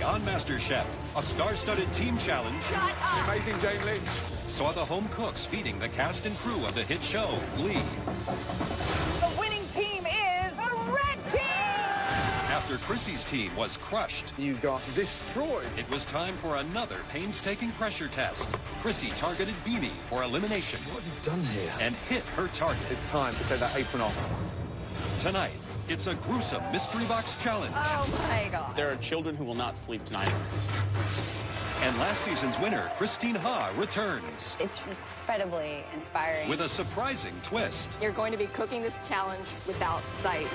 on MasterChef, a star-studded team challenge. Shut up! The amazing Jane Lynch Saw the home cooks feeding the cast and crew of the hit show, Glee. The winning team is the red team! After Chrissy's team was crushed, you got destroyed. it was time for another painstaking pressure test. Chrissy targeted Beanie for elimination. What have you done here? And hit her target. It's time to take that apron off. Tonight, it's a gruesome mystery box challenge. Oh my God. There are children who will not sleep tonight. And last season's winner, Christine Ha, returns It's incredibly inspiring. with a surprising twist. You're going to be cooking this challenge without sight.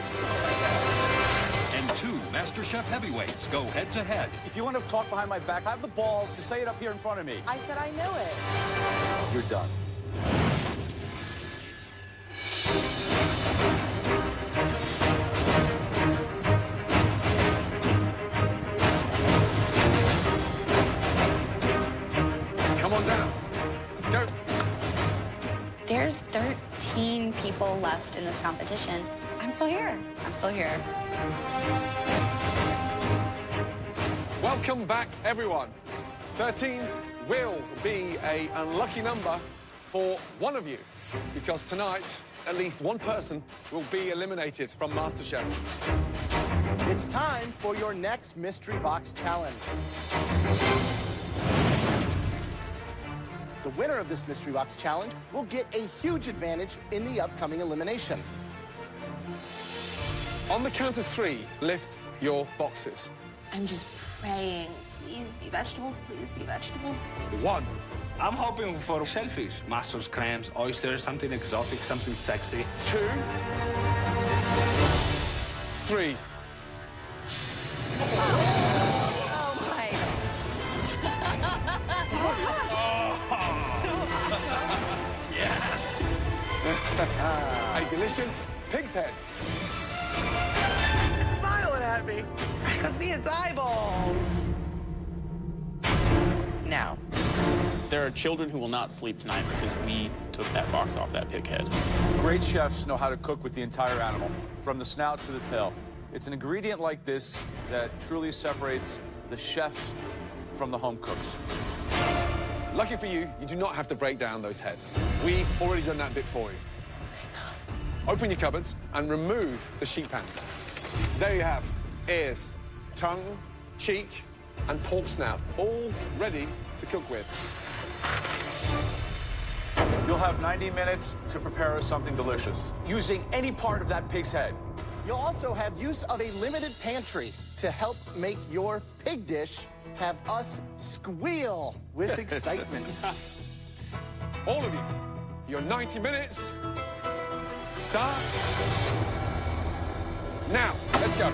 And two MasterChef heavyweights go head-to-head. If you want to talk behind my back, have the balls to say it up here in front of me. I said I knew it. You're done. Come on down. Let's go. There's 13 people left in this competition. I'm still here. I'm still here. Welcome back, everyone. 13 will be an unlucky number for one of you, because tonight, at least one person will be eliminated from MasterChef. It's time for your next mystery box challenge. The winner of this mystery box challenge will get a huge advantage in the upcoming elimination. On the count of 3, lift your boxes. I'm just praying. Please be vegetables, please be vegetables. 1, I'm hoping for shellfish, mussels, clams, oysters, something exotic, something sexy. 2, 3. Oh my Yes! A delicious pig's head. It's smiling at me. I can see its eyeballs. No. There are children who will not sleep tonight because we took that box off that pig head. Great chefs know how to cook with the entire animal, from the snout to the tail. It's an ingredient like this that truly separates the chefs from the home cooks. Lucky for you, you do not have to break down those heads. We've already done that bit for you. Open your cupboards and remove the sheep pans. There you have ears, tongue, cheek, and pork snout, all ready to cook with. You'll have 90 minutes to prepare us something delicious, using any part of that pig's head. You'll also have use of a limited pantry to help make your pig dish have us squeal with excitement. All of you, your 90 minutes starts now. Let's go.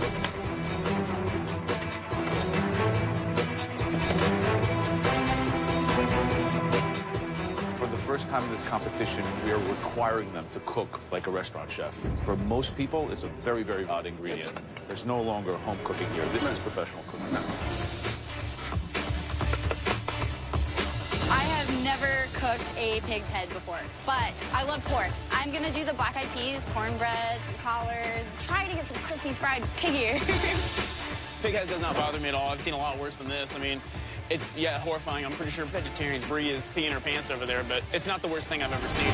For the first time in this competition, we are requiring them to cook like a restaurant chef. For most people, it's a very, very odd ingredient. There's no longer home cooking here. This is professional cooking. I have never cooked a pig's head before, but I love pork. I'm gonna do the black-eyed peas, cornbread, some collards, try to get some crispy fried pig ears. Pig head does not bother me at all. I've seen a lot worse than this. I mean, it's, yeah, horrifying. I'm pretty sure vegetarian Brie is peeing her pants over there, but it's not the worst thing I've ever seen.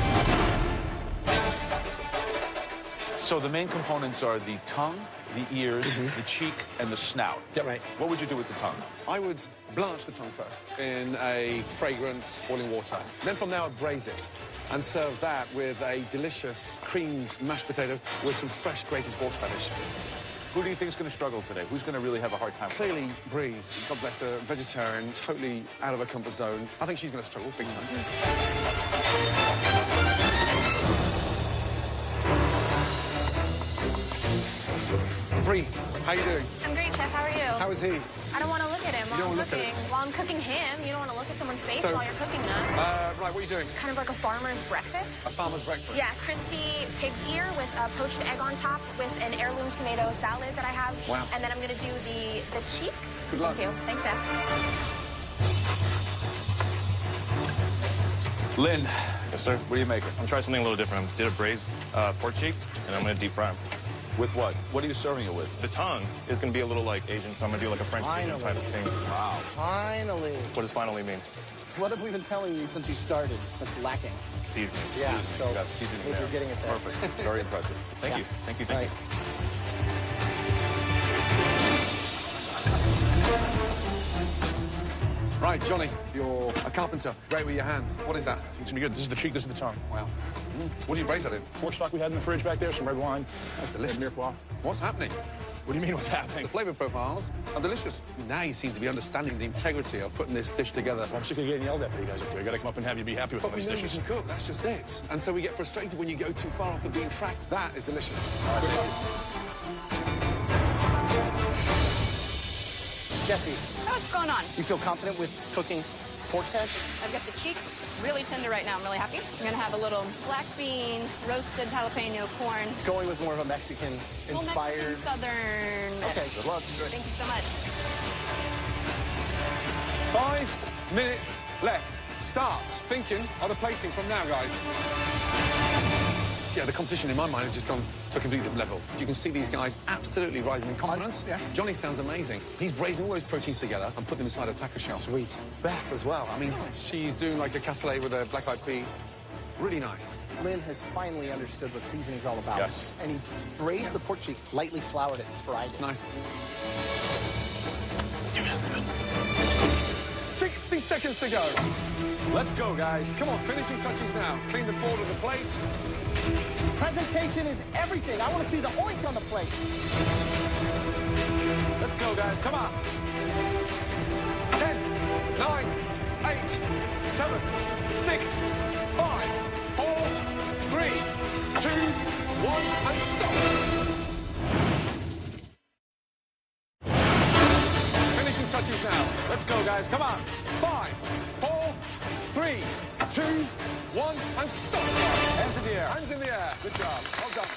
So the main components are the tongue, the ears, the cheek, and the snout. Yeah, right. What would you do with the tongue? I would blanch the tongue first in a fragrant boiling water. Then from there, I'd braise it and serve that with a delicious creamed mashed potato with some fresh grated horseradish. Who do you think is going to struggle today? Who's going to really have a hard time? Clearly, Brie, God bless her, vegetarian, totally out of her comfort zone. I think she's going to struggle big time. Brie, how you doing? I'm great, Chef. How are you? How is he? I don't want to look at him You while don't I'm look at cooking. him? While I'm cooking him, you don't want to look at someone's face So- while you're cooking them. Right, what are you doing? Kind of like a farmer's breakfast. A farmer's breakfast? Yeah, crispy pig's ear with a poached egg on top with an heirloom tomato salad that I have. Wow. And then I'm going to do the cheeks. Good luck. Thank you. Thanks, Chef. Lynn, Yes, sir. what are you making? I'm trying something a little different. I did a braised pork cheek, and I'm going to deep fry them. With what? What are you serving it with? The tongue is going to be a little like Asian, so I'm going to do like a French Asian type of thing. Wow. Finally. What does finally mean? What have we been telling you since you started that's lacking? Seasoning. Yeah, so You got seasoning if there. you're getting it there. Perfect. Very impressive. Thank you. Thank you. Thank you. Right, Johnny, you're a carpenter. Great with your hands. What is that? It's going to be good. This is the cheek, this is the tongue. Wow. What do you braise that in? Pork stock we had in the fridge back there, some red wine. That's delicious. Mirepoix. What's happening? What do you mean what's happening? The flavor profiles are delicious. Now you seem to be understanding the integrity of putting this dish together. Well, I'm sick of getting yelled at by you guys up there. I got to come up and have you be happy with But some we of know these you dishes. can cook, that's just it. And so we get frustrated when you go too far off the beaten track. That is delicious. Jesse, What's going on? you feel confident with cooking pork's head? I've got the cheeks really tender right now. I'm really happy. I'm gonna have a little black bean, roasted jalapeno corn. Going with more of a Mexican-inspired... Southern. Okay, good luck. Thank you so much. 5 minutes left. Start thinking of the plating from now, guys. Yeah, the competition in my mind has just gone to a completely different level. You can see these guys absolutely rising in confidence. Yeah. Johnny sounds amazing. He's braising all those proteins together and putting them inside a taco shell. Sweet. Beth as well. I mean, she's doing like a cassoulet with a black-eyed pea. Really nice. Lynn has finally understood what seasoning's all about. Yes. And he braised the pork cheek, lightly floured it, and fried it. Nice. Yeah, that's good. 60 seconds to go. Let's go, guys. Come on, finishing touches now. Clean the board of the plate. Presentation is everything. I want to see the oink on the plate. Let's go, guys. Come on. 10, 9, 8, 7, 6, 5, 4, 3, 2, 1, and stop. Finishing touches now. Let's go, guys. Come on. 5, 4, 3, 2, 1, and stop. Hands in the air. Hands in the air. Good job. Well done.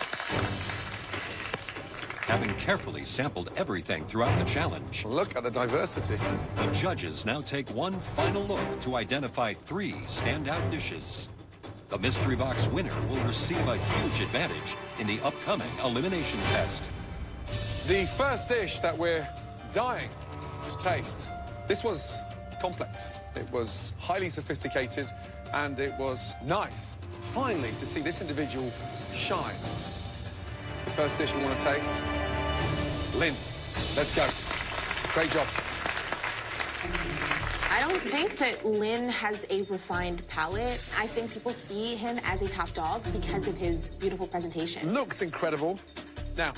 Having carefully sampled everything throughout the challenge, Look at the diversity. the judges now take one final look to identify 3 standout dishes. The mystery box winner will receive a huge advantage in the upcoming elimination test. The first dish that we're dying to taste. This was complex. It was highly sophisticated, and it was nice, finally, to see this individual shine. The first dish we want to taste. Lynn, let's go. Great job. I don't think that Lynn has a refined palate. I think people see him as a top dog because of his beautiful presentation. Looks incredible. Now,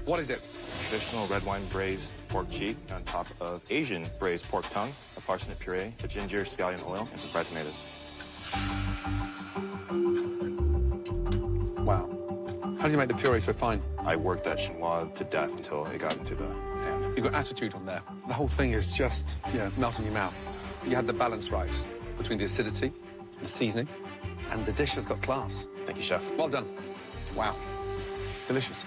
what is it? Traditional red wine braised pork cheek on top of Asian braised pork tongue, a parsnip puree, a ginger scallion oil, and some fried tomatoes. Wow. How do you make the puree so fine? I worked that chinois to death until it got into the pan. You've got attitude on there. The whole thing is just, melts in your mouth. You had the balance right between the acidity, the seasoning, and the dish has got class. Thank you, chef. Well done. Wow. Delicious.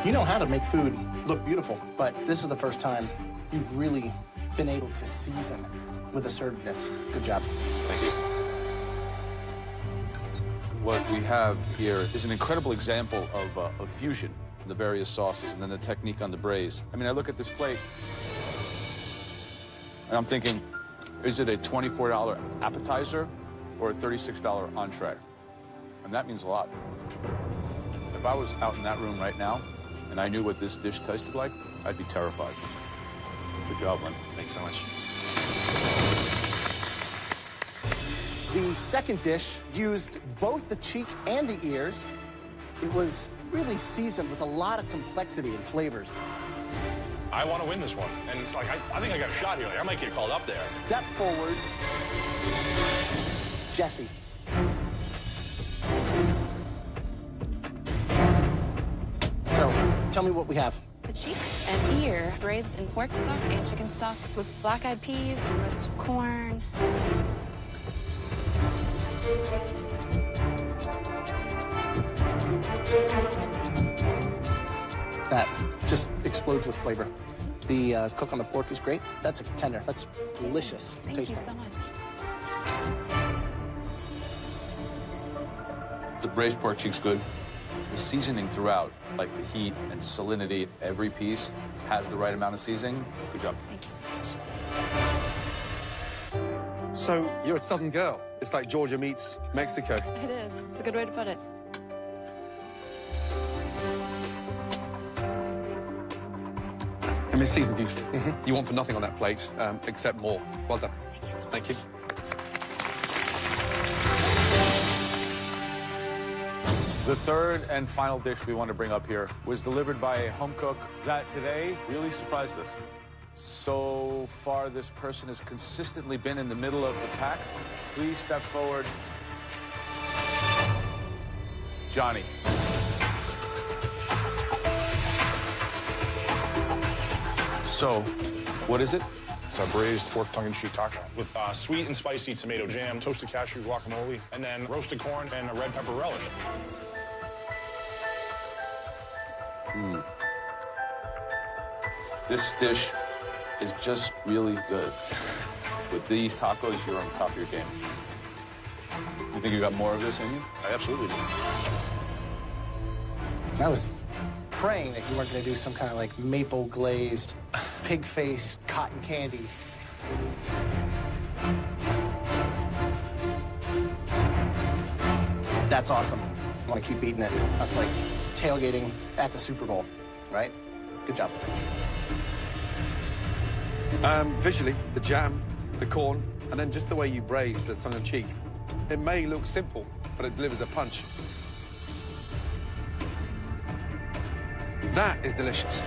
You know how to make food look beautiful, but this is the first time you've really been able to season with assertiveness. Good job. Thank you. What we have here is an incredible example of fusion, the various sauces, and then the technique on the braise. I mean, I look at this plate, and I'm thinking, is it a $24 appetizer or a $36 entree? And that means a lot. If I was out in that room right now, and I knew what this dish tasted like, I'd be terrified. Good job, Lynn. Thanks so much. The second dish used both the cheek and the ears. It was really seasoned with a lot of complexity and flavors. I want to win this one, and it's like, I think I got a shot here. Like, I might get called up there. Step forward. Jesse. So, tell me what we have. The cheek and ear braised in pork stock and chicken stock with black-eyed peas, roasted corn. That just explodes with flavor. The cook on the pork is great. That's a contender. That's delicious. Thank you so much. The braised pork cheek's good. The seasoning throughout, like the heat and salinity, every piece has the right amount of seasoning. Good job. Thank you so much. So you're a Southern girl. It's like Georgia meets Mexico. It is. It's a good way to put it. I mean, seasoned beautifully. You want for nothing on that plate, except more. Well done. Thank you so much. Thank you. The third and final dish we want to bring up here was delivered by a home cook that today really surprised us. So far, this person has consistently been in the middle of the pack. Please step forward. Johnny. So, what is it? It's a braised pork tongue-in-cheek taco with sweet and spicy tomato jam, toasted cashew guacamole, and then roasted corn and a red pepper relish. This dish is just really good. With these tacos, you're on top of your game. You think you got more of this in you? I absolutely do. I was praying that you weren't going to do some kind of like maple glazed, pig face, cotton candy. That's awesome. I want to keep eating it. That's like tailgating at the Super Bowl, right? Good job. Visually, the jam, the corn, and then just the way you braise the tongue-in-cheek. It may look simple, but it delivers a punch. That is delicious.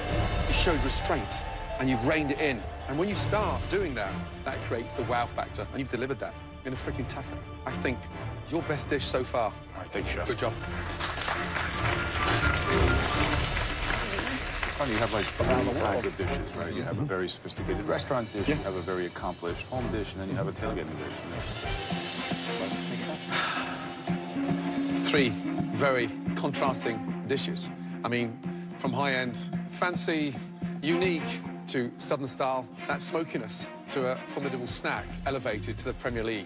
You showed restraint, and you've reined it in. And when you start doing that, that creates the wow factor, and you've delivered that in a freaking taco. I think your best dish so far. All right, thank you, Chef. Good job. Funny, you have like many kinds of dishes, right? You have a very sophisticated restaurant dish, you have a very accomplished home dish, and then you have a tailgating dish. And that makes sense. Three very contrasting dishes. I mean, from high-end, fancy, unique, to Southern style, that smokiness, to a formidable snack elevated to the Premier League.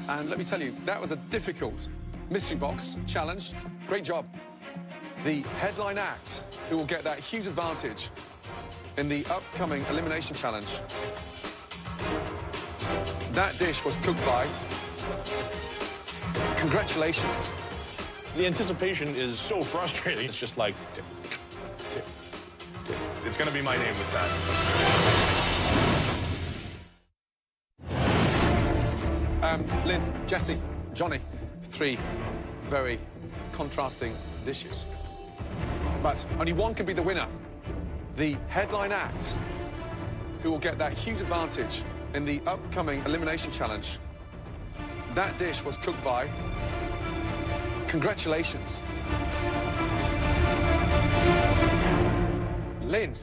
And let me tell you, that was a difficult mystery box challenge. Great job. The headline act who will get that huge advantage in the upcoming elimination challenge. That dish was cooked by. Congratulations. The anticipation is so frustrating. It's just like, tick, tick, tick. It's gonna be my name this time. Lynn, Jesse, Johnny, three very contrasting dishes. But only one can be the winner. The headline act who will get that huge advantage in the upcoming elimination challenge. That dish was cooked by. Congratulations. Lynn.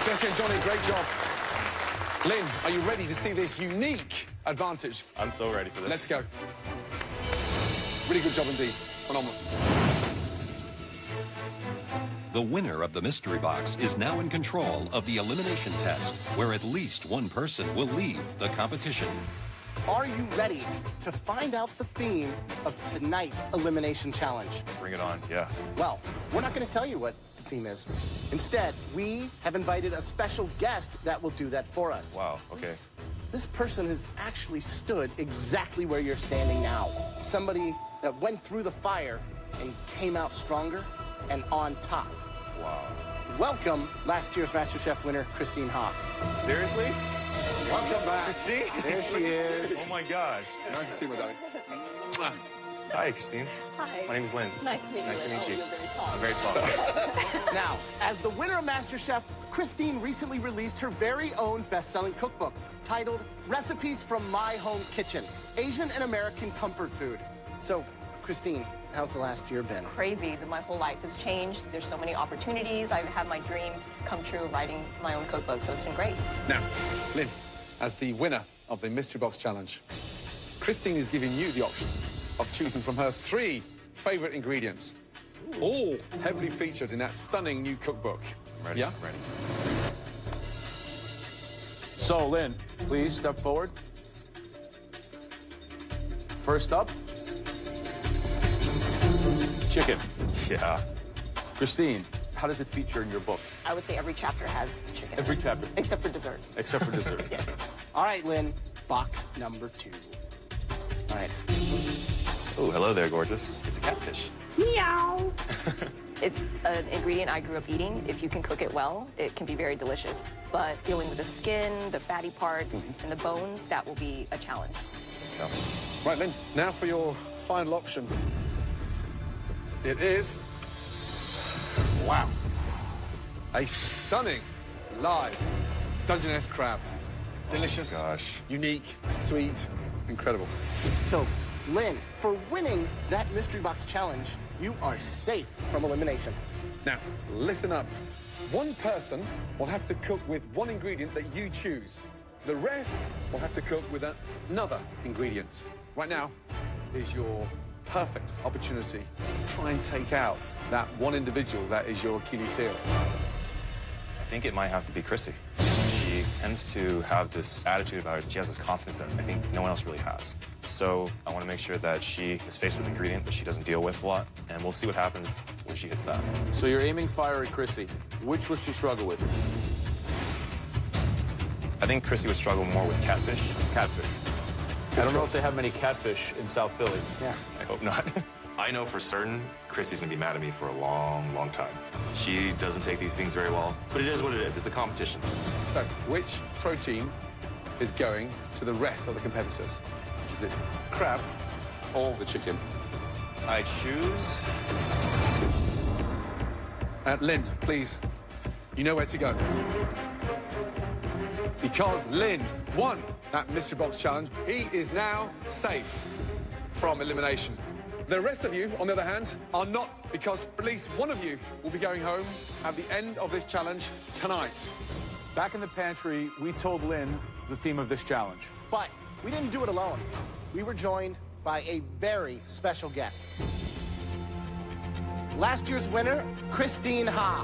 Jesse and Johnny, great job. Lynn, are you ready to see this unique advantage? I'm so ready for this. Let's go. Really good job indeed. Phenomenal. The winner of the mystery box is now in control of the elimination test, where at least one person will leave the competition. Are you ready to find out the theme of tonight's elimination challenge? Bring it on, yeah. Well, we're not going to tell you what the theme is. Instead, we have invited a special guest that will do that for us. Wow, okay. This person has actually stood exactly where you're standing now. Somebody that went through the fire and came out stronger and on top. Wow. Welcome, last year's MasterChef winner, Christine Ha. Seriously? Welcome back. Christine? There she is. Oh my gosh. Nice to see you, my darling. Hi, Christine. Hi. My name is Lynn. Nice to meet you. Nice to meet you. You're very tall. I'm very tall. Now, as the winner of MasterChef, Christine recently released her very own best-selling cookbook titled Recipes from My Home Kitchen, Asian and American Comfort Food. So, Christine, how's the last year been? Crazy that my whole life has changed. There's so many opportunities. I've had my dream come true writing my own cookbook, so it's been great. Now, Lynn, as the winner of the Mystery Box Challenge, Christine is giving you the option of choosing from her 3 favorite ingredients, all heavily featured in that stunning new cookbook. Ready? Yeah? Ready. So, Lynn, please step forward. First up, Chicken. Yeah. Christine, how does it feature in your book? I would say every chapter has chicken. Every chapter? Except for dessert. Except for dessert. Yes. All right, Lynn, box number 2. All right. Oh, hello there, gorgeous. It's a catfish. Meow. It's an ingredient I grew up eating. If you can cook it well, it can be very delicious. But dealing with the skin, the fatty parts, and the bones, that will be a challenge. Yeah. Right, Lynn, now for your final option. It is... Wow. A stunning live Dungeness crab. Delicious, Gosh. unique, sweet, incredible. So, Lynn, for winning that mystery box challenge, you are safe from elimination. Now, listen up. One person will have to cook with one ingredient that you choose. The rest will have to cook with another ingredient. Right now is your perfect opportunity to try and take out that one individual that is your Achilles heel. I think it might have to be Chrissy. She tends to have this attitude about her. She has this confidence that I think no one else really has. So I want to make sure that she is faced with an ingredient that she doesn't deal with a lot, and we'll see what happens when she hits that. So you're aiming fire at Chrissy. Which would she struggle with? I think Chrissy would struggle more with catfish. Catfish. I don't know if they have many catfish in South Philly. Yeah. I hope not. I know for certain Chrissy's gonna be mad at me for a long, long time. She doesn't take these things very well, but it is what it is. It's a competition. So, which protein is going to the rest of the competitors? Is it crab or the chicken? I choose... Lynn, please, you know where to go. Because Lynn won that mystery box challenge, he is now safe from elimination. The rest of you, on the other hand, are not, because at least one of you will be going home at the end of this challenge tonight. Back in the pantry, we told Lynn the theme of this challenge. But we didn't do it alone. We were joined by a very special guest. Last year's winner, Christine Ha.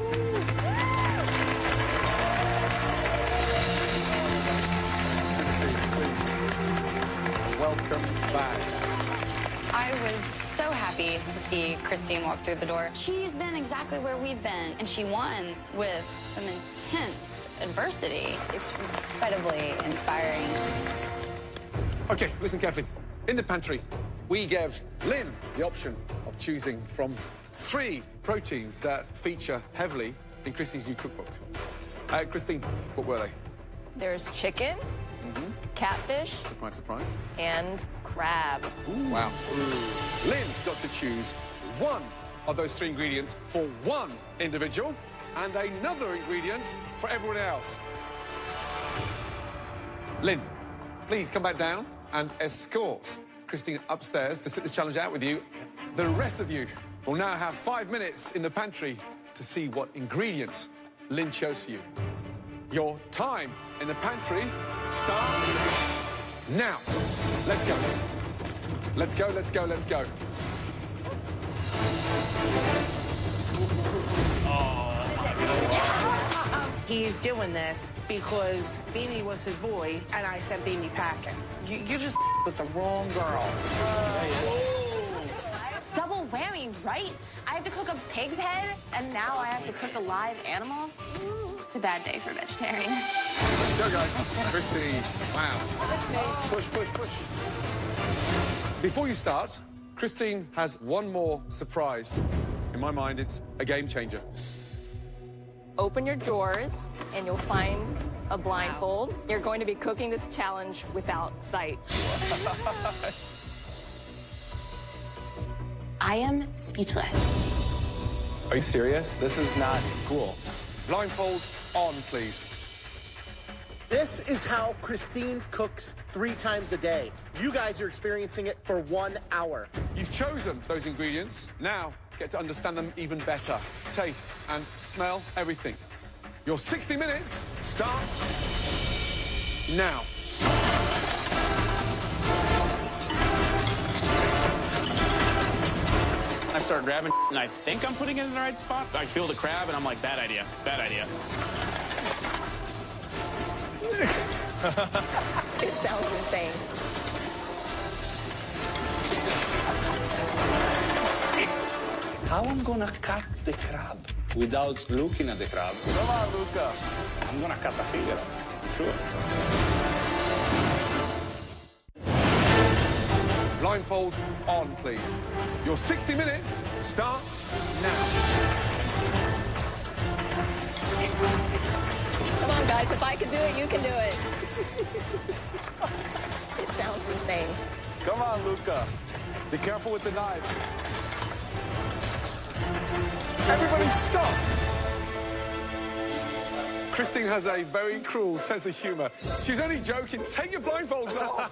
Welcome back. I was so happy to see Christine walk through the door. She's been exactly where we've been, and she won with some intense adversity. It's incredibly inspiring. Okay, listen carefully. In the pantry, we gave Lynn the option of choosing from 3 proteins that feature heavily in Christine's new cookbook. Christine, what were they? There's chicken, catfish, Surprise, surprise. and crab. Ooh. Wow. Lynn got to choose one of those 3 ingredients for one individual and another ingredient for everyone else. Lynn, please come back down and escort Christine upstairs to sit the challenge out with you. The rest of you will now have 5 minutes in the pantry to see what ingredient Lynn chose for you. Your time in the pantry starts now. Let's go. Let's go, let's go, let's go. He's doing this because Beanie was his boy, and I sent Beanie packing. You just with the wrong girl. Double whammy, right? I have to cook a pig's head, and now I have to cook a live animal. It's a bad day for vegetarian. Let's go, guys. Chrissy, wow. Push, push, push. Before you start, Christine has one more surprise. In my mind, it's a game changer. Open your drawers, and you'll find a blindfold. You're going to be cooking this challenge without sight. I am speechless. Are you serious? This is not cool. Blindfold on, please. This is how Christine cooks 3 times a day. You guys are experiencing it for 1 hour. You've chosen those ingredients. Now, get to understand them even better. Taste and smell everything. Your 60 minutes starts now. I start grabbing, and I think I'm putting it in the right spot. I feel the crab, and I'm like, bad idea, bad idea. It sounds insane. how I'm gonna cut the crab without looking at the crab. Come on, Luca. I'm gonna cut a finger off, sure. Blindfolds on, please. Your 60 minutes starts now. Come on, guys. If I can do it, you can do it. It sounds insane. Come on, Luca. Be careful with the knives. Everybody stop! Christine has a very cruel sense of humor. She's only joking. Take your blindfolds off.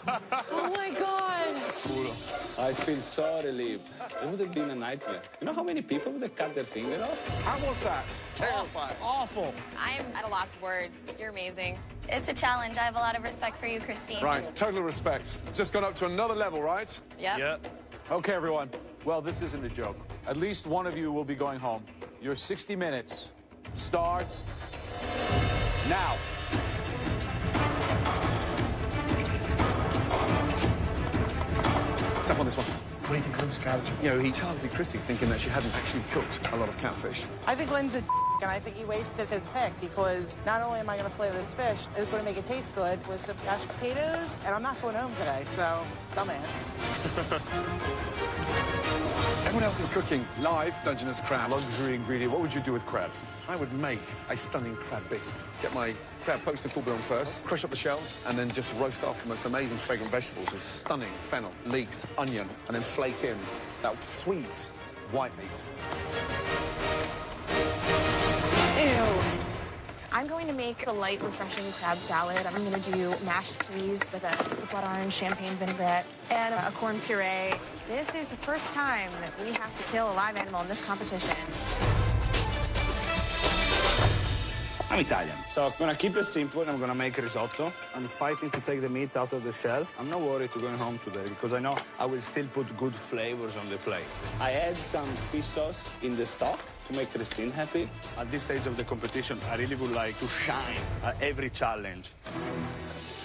Oh, my God. I feel so relieved. It would have been a nightmare. You know how many people would have cut their finger off? How was that? Terrifying. Awful. I'm at a loss of words. You're amazing. It's a challenge. I have a lot of respect for you, Christine. Right, total respect. Just gone up to another level, right? Yep. Okay, everyone. Well, this isn't a joke. At least one of you will be going home. Your 60 minutes starts now. Tap on this one. What do you think of those cabbages? You know, he targeted Chrissy thinking that she hadn't actually cooked a lot of catfish. I think Lynn's a and I think he wasted his pick because not only am I going to flavor this fish, it's going to make it taste good with some mashed potatoes, and I'm not going home today, so dumbass. Everyone else is cooking live Dungeness crab. Luxury ingredient. What would you do with crabs? I would make a stunning crab bisque. Get my crab poached in full bouillon first, crush up the shells, and then just roast off the most amazing fragrant vegetables with stunning fennel, leeks, onion, and then flake in that sweet white meat. Ew. I'm going to make a light, refreshing crab salad. I'm going to do mashed peas with a blood orange champagne vinaigrette and a corn puree. This is the first time that we have to kill a live animal in this competition. I'm Italian, so I'm gonna keep it simple and I'm gonna make risotto. I'm fighting to take the meat out of the shell. I'm not worried to going home today because I know I will still put good flavors on the plate. I add some fish sauce in the stock to make Christine happy. At this stage of the competition, I really would like to shine at every challenge.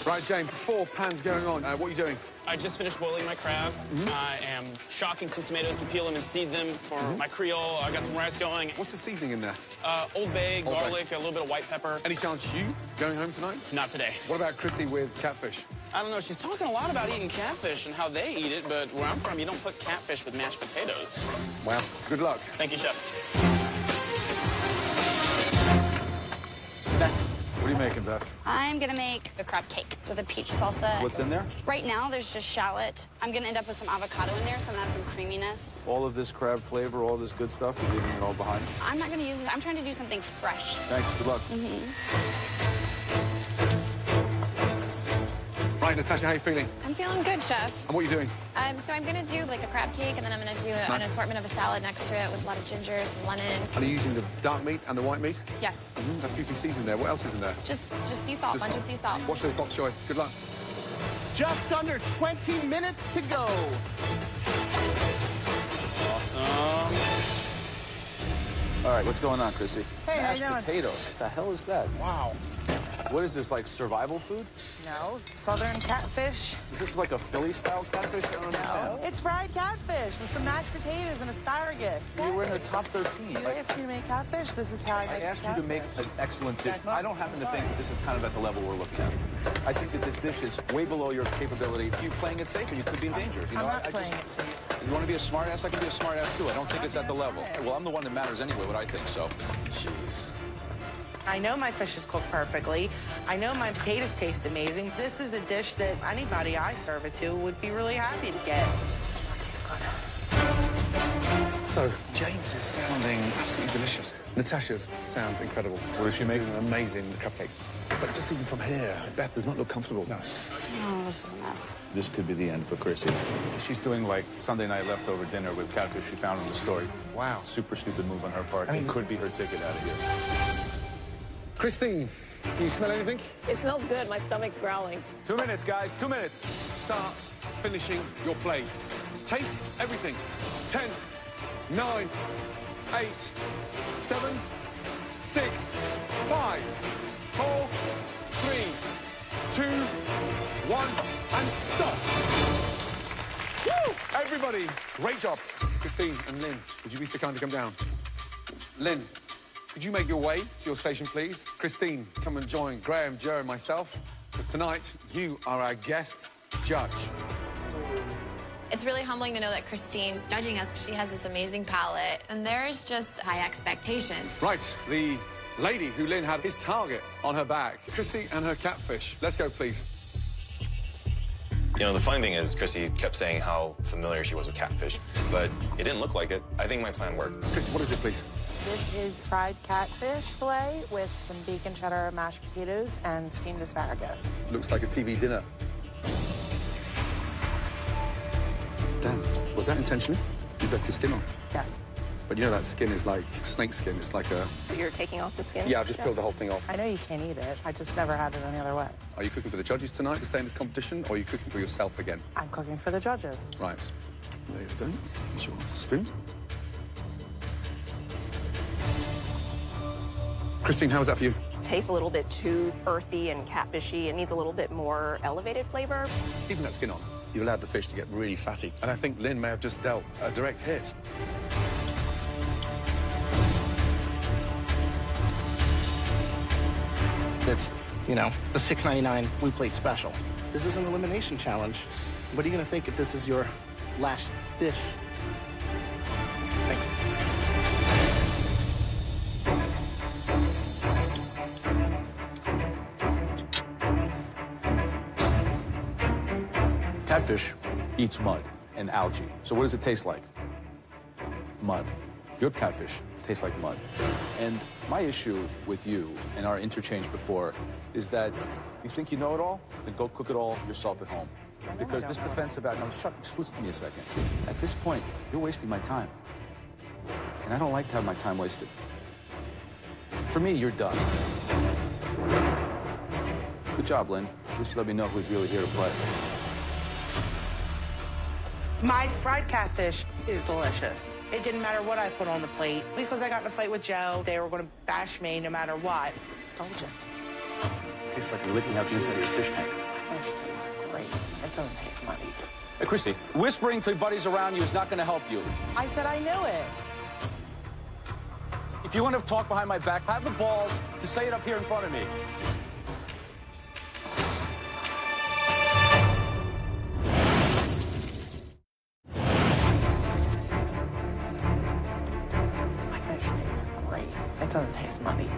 Right, James, 4 pans going on. What are you doing? I just finished boiling my crab. I am shocking some tomatoes to peel them and seed them for my Creole. I got some rice going. What's the seasoning in there? Old Bay, garlic, a little bit of white pepper. Any chance you going home tonight? Not today. What about Chrissy with catfish? I don't know. She's talking a lot about eating catfish and how they eat it, but where I'm from, you don't put catfish with mashed potatoes. Well, good luck. Thank you, Chef. What are you making, Beth? I'm gonna make a crab cake with a peach salsa. What's in there? Right now, there's just shallot. I'm gonna end up with some avocado in there, so I'm gonna have some creaminess. All of this crab flavor, all this good stuff, you're leaving it all behind? I'm not gonna use it. I'm trying to do something fresh. Thanks, good luck. Right, Natasha, how are you feeling? I'm feeling good, Chef. And what are you doing? So I'm going to do like a crab cake, and then I'm going to do an assortment of a salad next to it with a lot of ginger, some lemon. Are you using the dark meat and the white meat? Yes. That's beautifully seasoned there. What else is in there? Just sea salt, bunch of sea salt. Watch those bok choy. Good luck. Just under 20 minutes to go. Awesome. All right, what's going on, Chrissy? Hey, how you doing? Mashed potatoes. What the hell is that? Wow. What is this, like survival food? No, southern catfish. Is this like a Philly-style catfish? I don't understand. It's fried catfish with some mashed potatoes and asparagus. You were in the top 13. You asked me to make catfish. This is how I make I asked you to make an excellent dish. I don't happen to think that this is kind of at the level we're looking at. I think that this dish is way below your capability. You're playing it safe and you could be in danger. You know, I'm not playing it safe. You want to be a smart ass? I can be a smart ass too. I don't think it's at the level. Well, I'm the one that matters anyway, what I think, so. Jeez. I know my fish is cooked perfectly. I know my potatoes taste amazing. This is a dish that anybody I serve it to would be really happy to get. It tastes good. So, James is sounding absolutely delicious. Natasha's sounds incredible. What is she making? An amazing cupcake. But just even from here, Beth does not look comfortable. No. Oh, this is a mess. This could be the end for Chrissy. She's doing like Sunday night leftover dinner with catfish she found in the store. Wow. Super stupid move on her part. It could be her ticket out of here. Christine, can you smell anything? It smells good. My stomach's growling. 2 minutes, guys. 2 minutes. Start finishing your plates. Taste everything. 10, 9, 8, 7, 6, 5, 4, 3, 2, 1, and stop. Woo! Everybody, great job. Christine and Lynn, would you be so kind to come down? Lynn, could you make your way to your station, please? Christine, come and join Graham, Joe, and myself, because tonight you are our guest judge. It's really humbling to know that Christine's judging us. She has this amazing palate, and there's just high expectations. Right, the lady who Lynn had his target on her back. Chrissy and her catfish. Let's go, please. You know, the funny thing is, Chrissy kept saying how familiar she was with catfish, but it didn't look like it. I think my plan worked. Chrissy, what is it, please? This is fried catfish fillet with some bacon cheddar mashed potatoes and steamed asparagus. Looks like a TV dinner. Damn, was that intentional? You left the skin on? Yes. But you know that skin is like snake skin. It's like a... So you're taking off the skin? Yeah, I've just peeled the whole thing off. I know you can't eat it. I just never had it any other way. Are you cooking for the judges tonight to stay in this competition, or are you cooking for yourself again? I'm cooking for the judges. Right. There you go. Here's your spoon. Christine, how was that for you? Tastes a little bit too earthy and catfishy. It needs a little bit more elevated flavor. Even that skin on, you allowed the fish to get really fatty. And I think Lynn may have just dealt a direct hit. It's, you know, the $6.99 Blue Plate Special. This is an elimination challenge. What are you going to think if this is your last dish? Thanks. Catfish eats mud and algae. So what does it taste like? Mud. Your catfish tastes like mud. And my issue with you and our interchange before is that you think you know it all, then go cook it all yourself at home. Because this defensive act, no, just listen to me a second. At this point, you're wasting my time. And I don't like to have my time wasted. For me, you're done. Good job, Lynn. At least you let me know who's really here to play. My fried catfish is delicious. It didn't matter what I put on the plate. Because I got in a fight with Joe, they were going to bash me no matter what. Told you. Tastes like you're licking out the inside of your fish tank. My fish tastes great. It doesn't taste muddy. Hey, Christy, whispering to buddies around you is not going to help you. I said I knew it. If you want to talk behind my back, have the balls to say it up here in front of me. My fish tastes great. It doesn't taste muddy.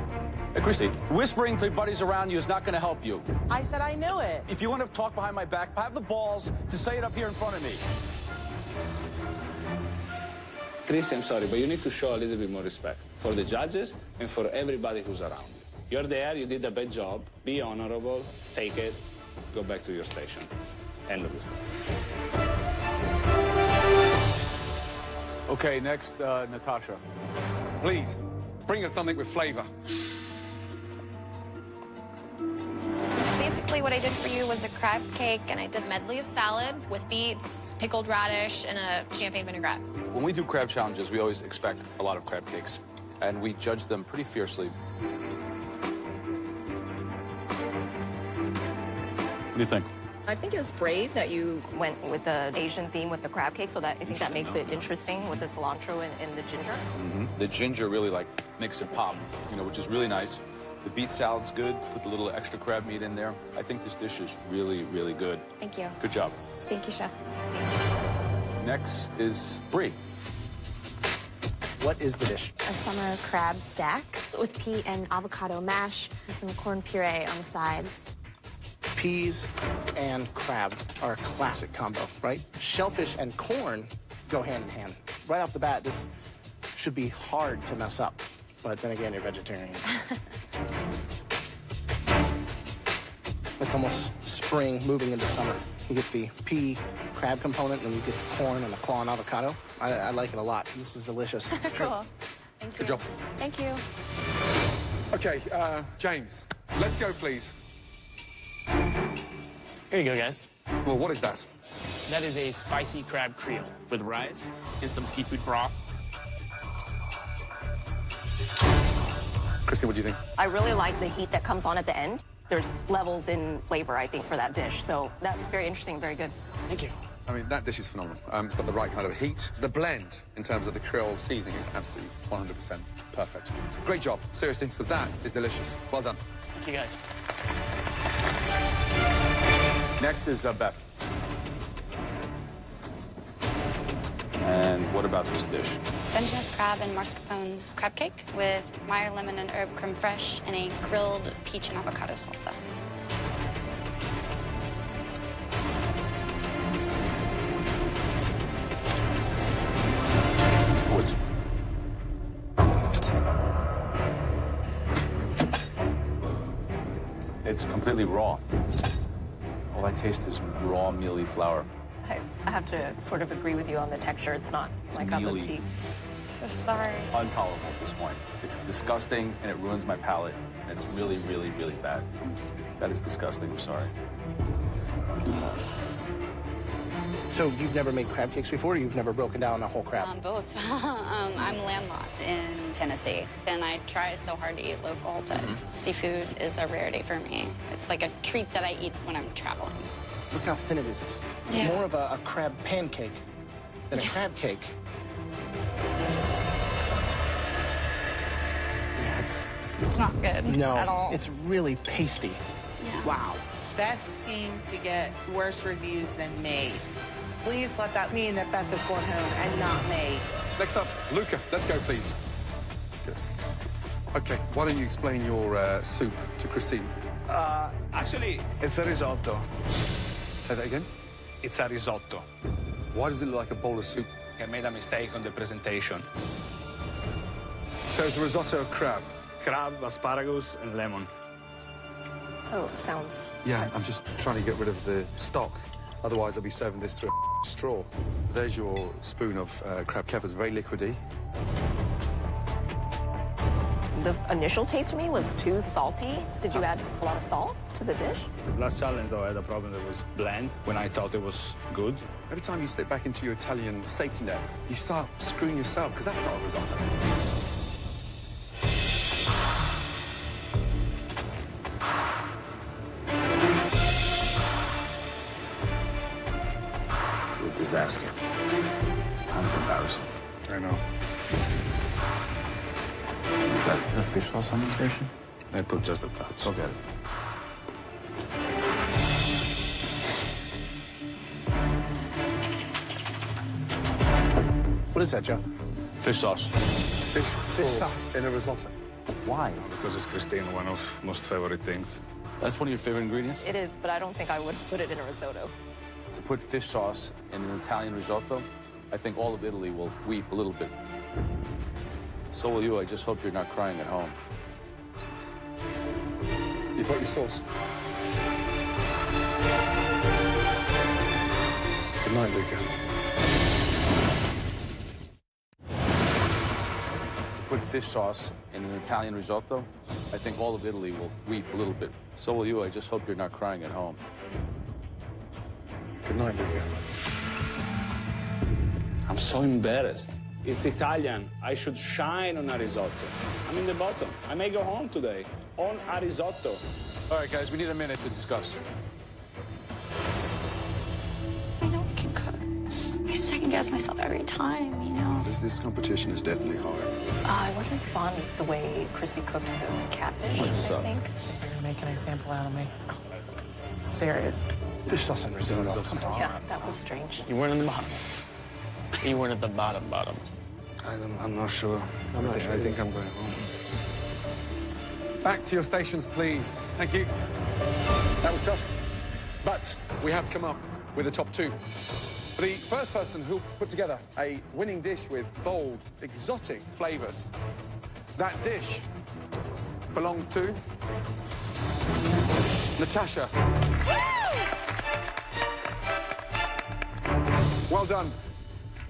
Hey, Christy, whispering to buddies around you is not going to help you. I said I knew it. If you want to talk behind my back, have the balls to say it up here in front of me. Chrissy, I'm sorry, but you need to show a little bit more respect for the judges and for everybody who's around you. You're there, you did a bad job, be honorable, take it, go back to your station. End of the story. Okay, next, Natasha. Please, bring us something with flavor. Basically, what I did for you was a crab cake, and I did a medley of salad with beets, pickled radish, and a champagne vinaigrette. When we do crab challenges, we always expect a lot of crab cakes, and we judge them pretty fiercely. What do you think? I think it was brave that you went with the Asian theme with the crab cake, so that I think that makes it interesting with the cilantro and the ginger. Mm-hmm. The ginger really, like, makes it pop, you know, which is really nice. The beet salad's good. Put the little extra crab meat in there. I think this dish is really, really good. Thank you. Good job. Thank you, Chef. Next is Brie. What is the dish? A summer crab stack with pea and avocado mash and some corn puree on the sides. Peas and crab are a classic combo, right? Shellfish and corn go hand in hand. Right off the bat, this should be hard to mess up. But then again, you're vegetarian. It's almost spring moving into summer. You get the pea crab component, and you get the corn and the claw and avocado. I like it a lot. This is delicious. Cool. Thank you. Good job. Thank you. Okay, James, let's go, please. Here you go, guys. Well, what is that? That is a spicy crab creole with rice and some seafood broth. Christy, what do you think? I really like the heat that comes on at the end. There's levels in flavor, I think, for that dish. So that's very interesting, very good. Thank you. I mean, that dish is phenomenal. It's got the right kind of heat. The blend, in terms of the Creole seasoning, is absolutely 100% perfect. Great job, seriously, because that is delicious. Well done. Thank you, guys. Next is Beth. And what about this dish? Dungeness crab and mascarpone crab cake with Meyer lemon and herb creme fraiche and a grilled peach and avocado salsa. It's completely raw. All I taste is raw, mealy flour. I have to sort of agree with you on the texture. It's not my cup of tea. So sorry. Intolerable at this point. It's disgusting, and it ruins my palate. And it's really, really, really bad. That is disgusting. I'm sorry. So you've never made crab cakes before, or you've never broken down a whole crab? Both. I'm landlocked in Tennessee, and I try so hard to eat local, but seafood is a rarity for me. It's like a treat that I eat when I'm traveling. Look how thin it is. It's more of a crab pancake than a crab cake. Yeah, it's not good at all. It's really pasty. Yeah. Wow. Beth seemed to get worse reviews than me. Please let that mean that Beth is going home and not me. Next up, Luca. Let's go, please. Good. Okay, why don't you explain your soup to Christine? Actually, it's a risotto. Say that again? It's a risotto. Why does it look like a bowl of soup? I made a mistake on the presentation. So it's a risotto of crab? Crab, asparagus, and lemon. Oh, it sounds... Yeah, I'm just trying to get rid of the stock. Otherwise, I'll be serving this through a straw. There's your spoon of crab kefir. It's very liquidy. The initial taste to me was too salty. Did you add a lot of salt to the dish? Last challenge, though, I had a problem that was bland when I thought it was good. Every time you slip back into your Italian safety net, you start screwing yourself, because that's not a risotto. It's a disaster. It's kind of embarrassing. I know. Is that a fish sauce on your station? I put just a touch. Okay. What is that, Joe? Fish sauce. Fish sauce in a risotto. Why? Because it's Christine, one of most favorite things. That's one of your favorite ingredients? It is, but I don't think I would put it in a risotto. To put fish sauce in an Italian risotto, I think all of Italy will weep a little bit. So will you. I just hope you're not crying at home. You've got your sauce. Good night, Luca. To put fish sauce in an Italian risotto, I think all of Italy will weep a little bit. So will you. I just hope you're not crying at home. Good night, Luca. I'm so embarrassed. It's Italian. I should shine on a risotto. I'm in the bottom. I may go home today on a risotto. All right, guys, we need a minute to discuss. I know I can cook. I second-guess myself every time, you know? This competition is definitely hard. I wasn't fond of the way Chrissy cooked the catfish, I think. You're making an example out of me. I'm serious. Fish sauce and risotto. Yeah, that was strange. You weren't in the bottom. You weren't at the bottom. I'm not sure. I think I'm going home. Back to your stations, please. Thank you. That was tough. But we have come up with the top two. The first person who put together a winning dish with bold, exotic flavors. That dish belongs to Natasha. Well done.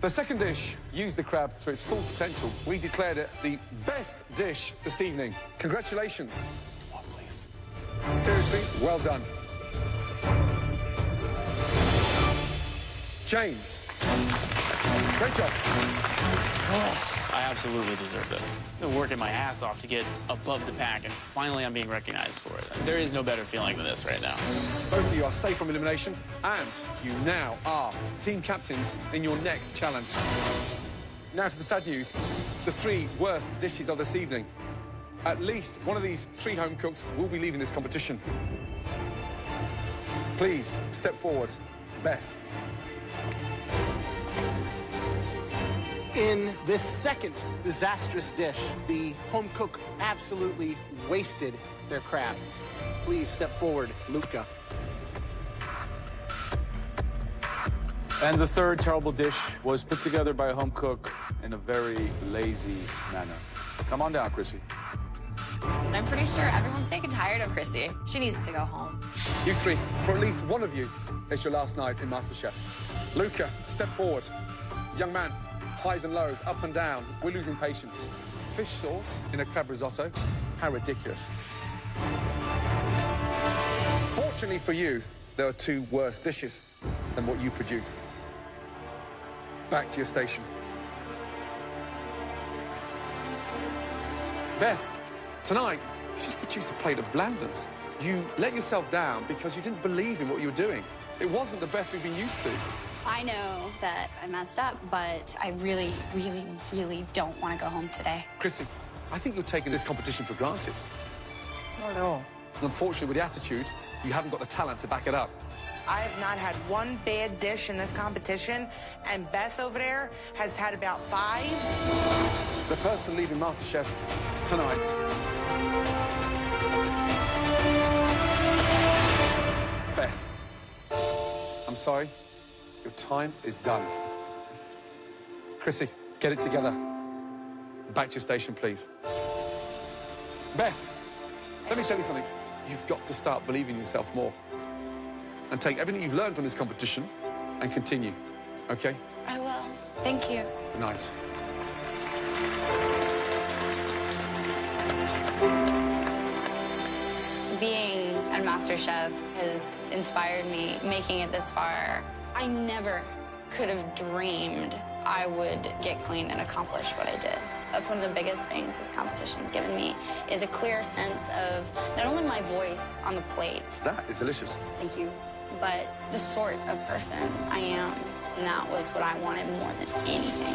The second dish used the crab to its full potential. We declared it the best dish this evening. Congratulations. Come on, please. Seriously, well done. James. Great job. Oh, I absolutely deserve this. I've been working my ass off to get above the pack, and finally I'm being recognized for it. There is no better feeling than this right now. Both of you are safe from elimination, and you now are team captains in your next challenge. Now to the sad news, the 3 worst dishes of this evening. At least one of these 3 home cooks will be leaving this competition. Please, step forward. Beth. In this second disastrous dish, the home cook absolutely wasted their crab. Please step forward, Luca. And the third terrible dish was put together by a home cook in a very lazy manner. Come on down, Chrissy. I'm pretty sure everyone's sick and tired of Chrissy. She needs to go home. You 3, for at least one of you, it's your last night in MasterChef. Luca, step forward. Young man, highs and lows, up and down. We're losing patience. Fish sauce in a crab risotto? How ridiculous. Fortunately for you, there are 2 worse dishes than what you produced. Back to your station. Beth, tonight, you just produced a plate of blandness. You let yourself down because you didn't believe in what you were doing. It wasn't the Beth we've been used to. I know that I messed up, but I really, really, really don't want to go home today. Chrissy, I think you're taking this competition for granted. Not at all. And unfortunately, with the attitude, you haven't got the talent to back it up. I have not had one bad dish in this competition, and Beth over there has had about 5. The person leaving MasterChef tonight. Beth, I'm sorry. Your time is done. Chrissy, get it together. Back to your station, please. Beth, let me tell you something. You've got to start believing in yourself more. And take everything you've learned from this competition and continue, okay? I will. Thank you. Good night. Being at MasterChef has inspired me, making it this far. I never could have dreamed I would get clean and accomplish what I did. That's one of the biggest things this competition's given me, is a clear sense of not only my voice on the plate. That is delicious. Thank you. But the sort of person I am. And that was what I wanted more than anything.